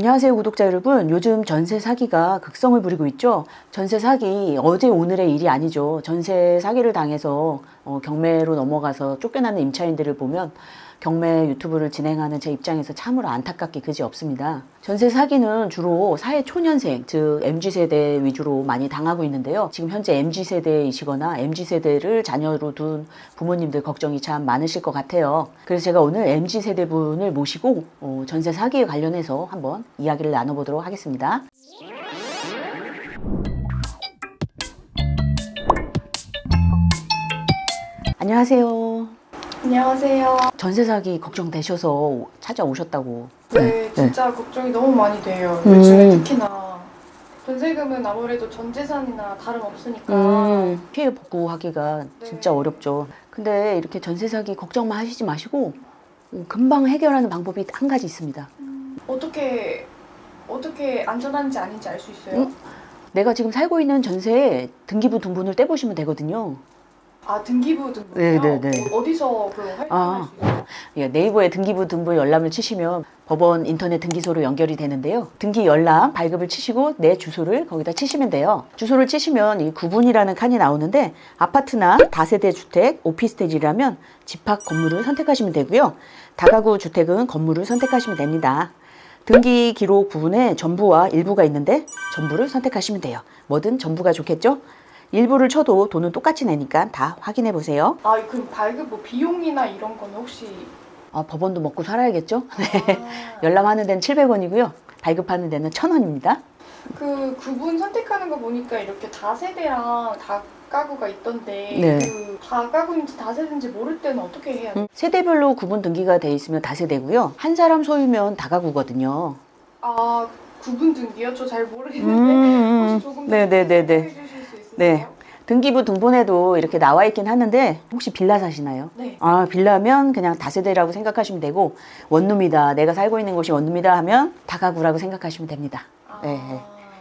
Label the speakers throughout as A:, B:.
A: 안녕하세요 구독자 여러분. 요즘 전세 사기가 극성을 부리고 있죠. 전세 사기 어제 오늘의 일이 아니죠. 전세 사기를 당해서 경매로 넘어가서 쫓겨나는 임차인들을 보면 경매 유튜브를 진행하는 제 입장에서 참으로 안타깝게 그지 없습니다. 전세 사기는 주로 사회 초년생, 즉 MZ세대 위주로 많이 당하고 있는데요. 지금 현재 MZ세대이시거나 MZ세대를 자녀로 둔 부모님들 걱정이 참 많으실 것 같아요. 그래서 제가 오늘 MZ세대 분을 모시고 전세 사기에 관련해서 한번 이야기를 나눠보도록 하겠습니다. 안녕하세요.
B: 안녕하세요.
A: 전세 사기 걱정되셔서 찾아오셨다고.
B: 네, 진짜 걱정이 너무 많이 돼요. 요즘에 특히나 전세금은 아무래도 전 재산이나 다름없으니까.
A: 피해 복구하기가 진짜 어렵죠. 근데 이렇게 전세 사기 걱정만 하시지 마시고 금방 해결하는 방법이 한 가지 있습니다.
B: 어떻게 안전한지 아닌지 알 수 있어요?
A: 내가 지금 살고 있는 전세에 등기부 등본을 떼보시면 되거든요.
B: 아, 등기부 등본이요?
A: 네네네.
B: 어디서 그럼 활동할 수 있어요?
A: 예, 네이버에 등기부 등본 열람을 치시면 법원 인터넷 등기소로 연결이 되는데요. 등기 열람 발급을 치시고 내 주소를 거기다 치시면 돼요. 주소를 치시면 이 구분이라는 칸이 나오는데 아파트나 다세대 주택, 오피스텔이라면 집합 건물을 선택하시면 되고요. 다가구 주택은 건물을 선택하시면 됩니다. 등기 기록 부분에 전부와 일부가 있는데 전부를 선택하시면 돼요. 뭐든 전부가 좋겠죠? 일부를 쳐도 돈은 똑같이 내니까 다 확인해 보세요.
B: 아, 그럼 발급 뭐 비용이나 이런 거는 혹시
A: 법원도 먹고 살아야겠죠? 네.
B: 아,
A: 열람하는 데는 700원이고요. 발급하는 데는 1,000원입니다.
B: 그 구분 선택하는 거 보니까 이렇게 다세대랑 다가구가 있던데
A: 네.
B: 그 다가구인지 다세대인지 모를 때는 어떻게 해야 돼요?
A: 세대별로 구분 등기가 돼 있으면 다세대고요. 한 사람 소유면 다가구거든요.
B: 아, 구분 등기요? 저 잘 모르겠는데 혹시 조금 더
A: 네네네네.
B: 설명해 주실 수 있으세요?
A: 네. 등기부 등본에도 이렇게 나와 있긴 하는데 혹시 빌라 사시나요?
B: 네.
A: 빌라면 그냥 다세대라고 생각하시면 되고 원룸이다, 내가 살고 있는 곳이 원룸이다 하면 다가구라고 생각하시면 됩니다.
B: 아,
A: 네.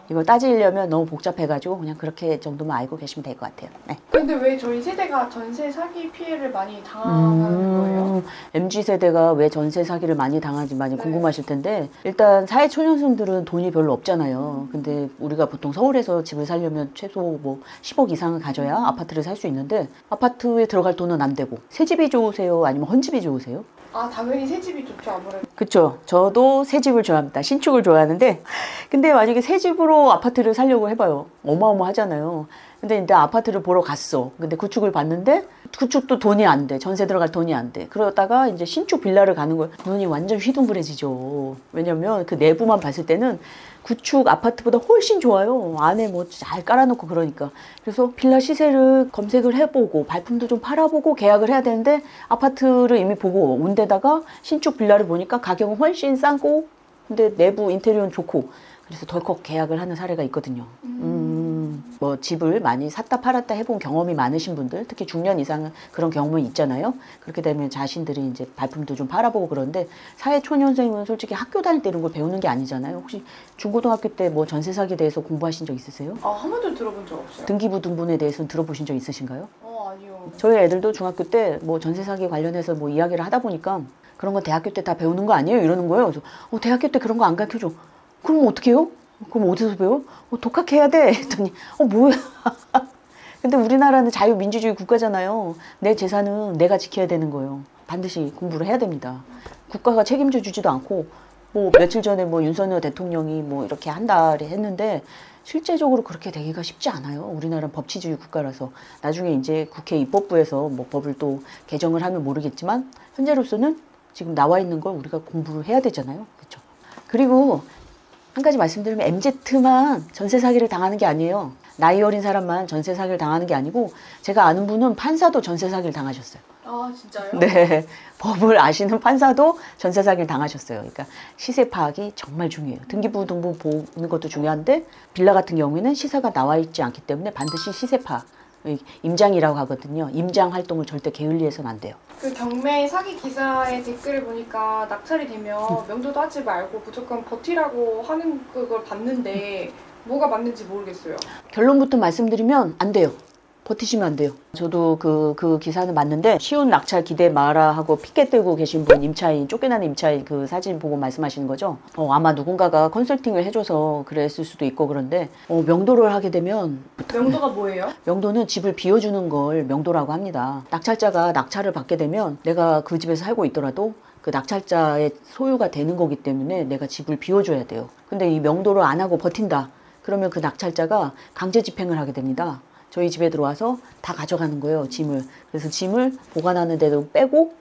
A: 이걸 따지려면 너무 복잡해가지고 그냥 그렇게 정도만 알고 계시면 될 것 같아요. 네.
B: 근데 왜 저희 세대가 전세 사기 피해를 많이 당하는 거예요?
A: MZ세대가 왜 전세 사기를 많이 당하는지 많이
B: 네.
A: 궁금하실 텐데 일단 사회초년생들은 돈이 별로 없잖아요. 근데 우리가 보통 서울에서 집을 살려면 최소 뭐 10억 이상을 가져야 아파트를 살 수 있는데 아파트에 들어갈 돈은 안 되고 새 집이 좋으세요? 아니면 헌집이 좋으세요?
B: 아, 당연히 새 집이 좋죠, 아무래도.
A: 그쵸. 저도 새 집을 좋아합니다. 신축을 좋아하는데 근데 만약에 새 집으로 아파트를 사려고 해봐요. 어마어마하잖아요. 근데 이제 아파트를 보러 갔어. 근데 구축을 봤는데 구축도 돈이 안 돼. 전세 들어갈 돈이 안 돼. 그러다가 이제 신축 빌라를 가는 거예요. 눈이 완전 휘둥그레지죠. 왜냐면 그 내부만 봤을 때는 구축 아파트보다 훨씬 좋아요. 안에 뭐 잘 깔아놓고 그러니까. 그래서 빌라 시세를 검색을 해보고 발품도 좀 팔아보고 계약을 해야 되는데 아파트를 이미 보고 온 데다가 신축 빌라를 보니까 가격은 훨씬 싸고 근데 내부 인테리어는 좋고 그래서 덜컥 계약을 하는 사례가 있거든요. 뭐 집을 많이 샀다 팔았다 해본 경험이 많으신 분들, 특히 중년 이상은 그런 경험이 있잖아요. 그렇게 되면 자신들이 이제 발품도 좀 팔아보고 그런데 사회 초년생은 솔직히 학교 다닐 때 이런 걸 배우는 게 아니잖아요. 혹시 중고등학교 때 뭐 전세 사기에 대해서 공부하신 적 있으세요?
B: 아, 한 번도 들어본 적 없어요.
A: 등기부 등본에 대해서는 들어보신 적 있으신가요?
B: 아니요.
A: 저희 애들도 중학교 때 뭐 전세 사기 관련해서 뭐 이야기를 하다 보니까 그런 거 대학교 때 다 배우는 거 아니에요? 이러는 거예요. 그래서 대학교 때 그런 거 안 가르쳐줘. 그럼 어떻게 해요? 그럼 어디서 배워? 독학해야 돼. 했더니 뭐야. 근데 우리나라는 자유민주주의 국가잖아요. 내 재산은 내가 지켜야 되는 거예요. 반드시 공부를 해야 됩니다. 국가가 책임져 주지도 않고 뭐 며칠 전에 뭐 윤석열 대통령이 뭐 이렇게 한다 했는데 실제적으로 그렇게 되기가 쉽지 않아요. 우리나라는 법치주의 국가라서 나중에 이제 국회 입법부에서 뭐 법을 또 개정을 하면 모르겠지만 현재로서는 지금 나와 있는 걸 우리가 공부를 해야 되잖아요. 그렇죠? 그리고 한 가지 말씀드리면 MZ만 전세 사기를 당하는 게 아니에요. 나이 어린 사람만 전세 사기를 당하는 게 아니고 제가 아는 분은 판사도 전세 사기를 당하셨어요.
B: 아, 진짜요?
A: 네, 법을 아시는 판사도 전세 사기를 당하셨어요. 그러니까 시세 파악이 정말 중요해요. 등기부 등본 보는 것도 중요한데 빌라 같은 경우에는 시세가 나와 있지 않기 때문에 반드시 시세 파악, 임장이라고 하거든요. 임장 활동을 절대 게을리해서는 안 돼요.
B: 그 경매 사기 기사의 댓글을 보니까 낙찰이 되면 명도도 하지 말고 무조건 버티라고 하는 그걸 봤는데 뭐가 맞는지 모르겠어요.
A: 결론부터 말씀드리면 안 돼요. 버티시면 안 돼요. 저도 그 기사는 맞는데 쉬운 낙찰 기대 마라 하고 피켓 들고 계신 분 임차인 쫓겨나는 임차인 그 사진 보고 말씀하시는 거죠. 아마 누군가가 컨설팅을 해줘서 그랬을 수도 있고 그런데 명도를 하게 되면
B: 명도가 뭐예요?
A: 명도는 집을 비워주는 걸 명도라고 합니다. 낙찰자가 낙찰을 받게 되면 내가 그 집에서 살고 있더라도 그 낙찰자의 소유가 되는 거기 때문에 내가 집을 비워줘야 돼요. 근데 이 명도를 안 하고 버틴다. 그러면 그 낙찰자가 강제 집행을 하게 됩니다. 저희 집에 들어와서 다 가져가는 거예요, 짐을. 그래서 짐을 보관하는 데도 빼고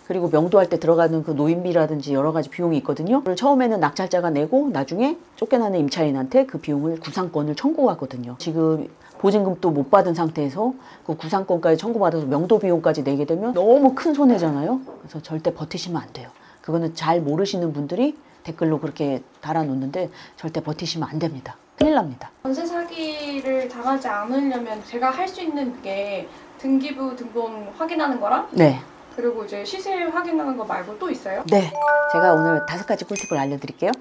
A: 그리고 명도할 때 들어가는 그 노임비라든지 여러 가지 비용이 있거든요. 그걸 처음에는 낙찰자가 내고 나중에 쫓겨나는 임차인한테 그 비용을 구상권을 청구하거든요. 지금 보증금도 못 받은 상태에서 그 구상권까지 청구받아서 명도 비용까지 내게 되면 너무 큰 손해잖아요. 그래서 절대 버티시면 안 돼요. 그거는 잘 모르시는 분들이 댓글로 그렇게 달아놓는데 절대 버티시면 안 됩니다. 큰일 납니다.
B: 전세 사기를 당하지 않으려면 제가 할 수 있는 게 등기부 등본 확인하는 거랑
A: 네.
B: 그리고 이제 시세 확인하는 거 말고 또 있어요?
A: 네. 제가 오늘 5가지 꿀팁을 알려드릴게요.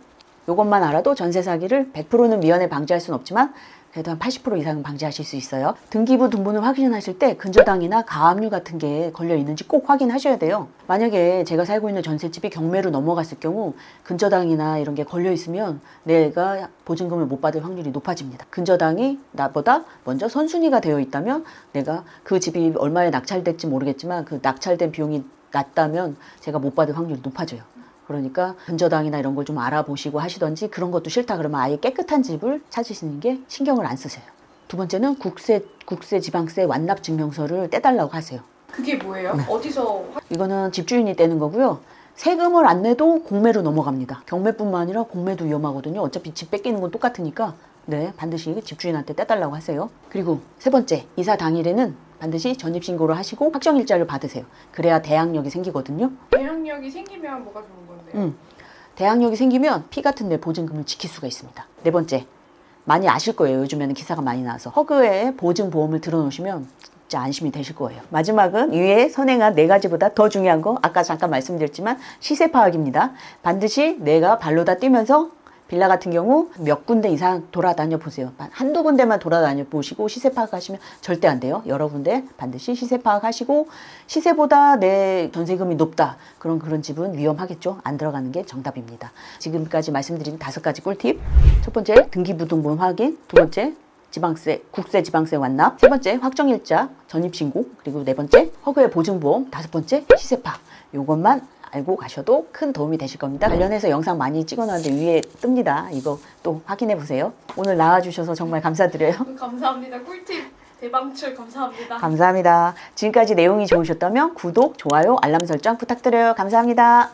A: 이것만 알아도 전세 사기를 100%는 미연에 방지할 수는 없지만 그래도 한 80% 이상은 방지하실 수 있어요. 등기부 등본을 확인하실 때 근저당이나 가압류 같은 게 걸려 있는지 꼭 확인하셔야 돼요. 만약에 제가 살고 있는 전셋집이 경매로 넘어갔을 경우 근저당이나 이런 게 걸려 있으면 내가 보증금을 못 받을 확률이 높아집니다. 근저당이 나보다 먼저 선순위가 되어 있다면 내가 그 집이 얼마에 낙찰될지 모르겠지만 그 낙찰된 비용이 낮다면 제가 못 받을 확률이 높아져요. 그러니까 근저당이나 이런 걸 좀 알아보시고 하시던지 그런 것도 싫다 그러면 아예 깨끗한 집을 찾으시는 게 신경을 안 쓰세요. 두 번째는 국세, 지방세 완납 증명서를 떼달라고 하세요.
B: 그게 뭐예요?
A: 네.
B: 어디서
A: 이거는 집주인이 떼는 거고요. 세금을 안 내도 공매로 넘어갑니다. 경매뿐만 아니라 공매도 위험하거든요. 어차피 집 뺏기는 건 똑같으니까 네, 반드시 집주인한테 떼달라고 하세요. 그리고 세 번째, 이사 당일에는 반드시 전입신고를 하시고 확정일자를 받으세요. 그래야 대항력이 생기거든요.
B: 대항력이 생기면 뭐가 좋은 건데요?
A: 대항력이 생기면 피 같은 내 보증금을 지킬 수가 있습니다. 네 번째, 많이 아실 거예요. 요즘에는 기사가 많이 나와서 허그에 보증보험을 들어놓으시면 진짜 안심이 되실 거예요. 마지막은 위에 선행한 4가지보다 더 중요한 거 아까 잠깐 말씀드렸지만 시세 파악입니다. 반드시 내가 발로 다 뛰면서 빌라 같은 경우 몇 군데 이상 돌아다녀 보세요. 한두 군데만 돌아다녀 보시고 시세 파악하시면 절대 안 돼요. 여러 군데 반드시 시세 파악하시고 시세보다 내 전세금이 높다. 그런 집은 위험하겠죠. 안 들어가는 게 정답입니다. 지금까지 말씀드린 5가지 꿀팁. 첫 번째, 등기부등본 확인. 두 번째, 지방세, 국세 지방세 완납. 세 번째, 확정일자, 전입신고. 그리고 네 번째, 허그의 보증보험. 5번째, 시세 파악. 요것만 알고 가셔도 큰 도움이 되실 겁니다. 관련해서 영상 많이 찍어놨는데 위에 뜹니다. 이거 또 확인해 보세요. 오늘 나와주셔서 정말 감사드려요.
B: 감사합니다. 꿀팁 대방출 감사합니다.
A: 감사합니다. 지금까지 내용이 좋으셨다면 구독, 좋아요, 알람 설정 부탁드려요. 감사합니다.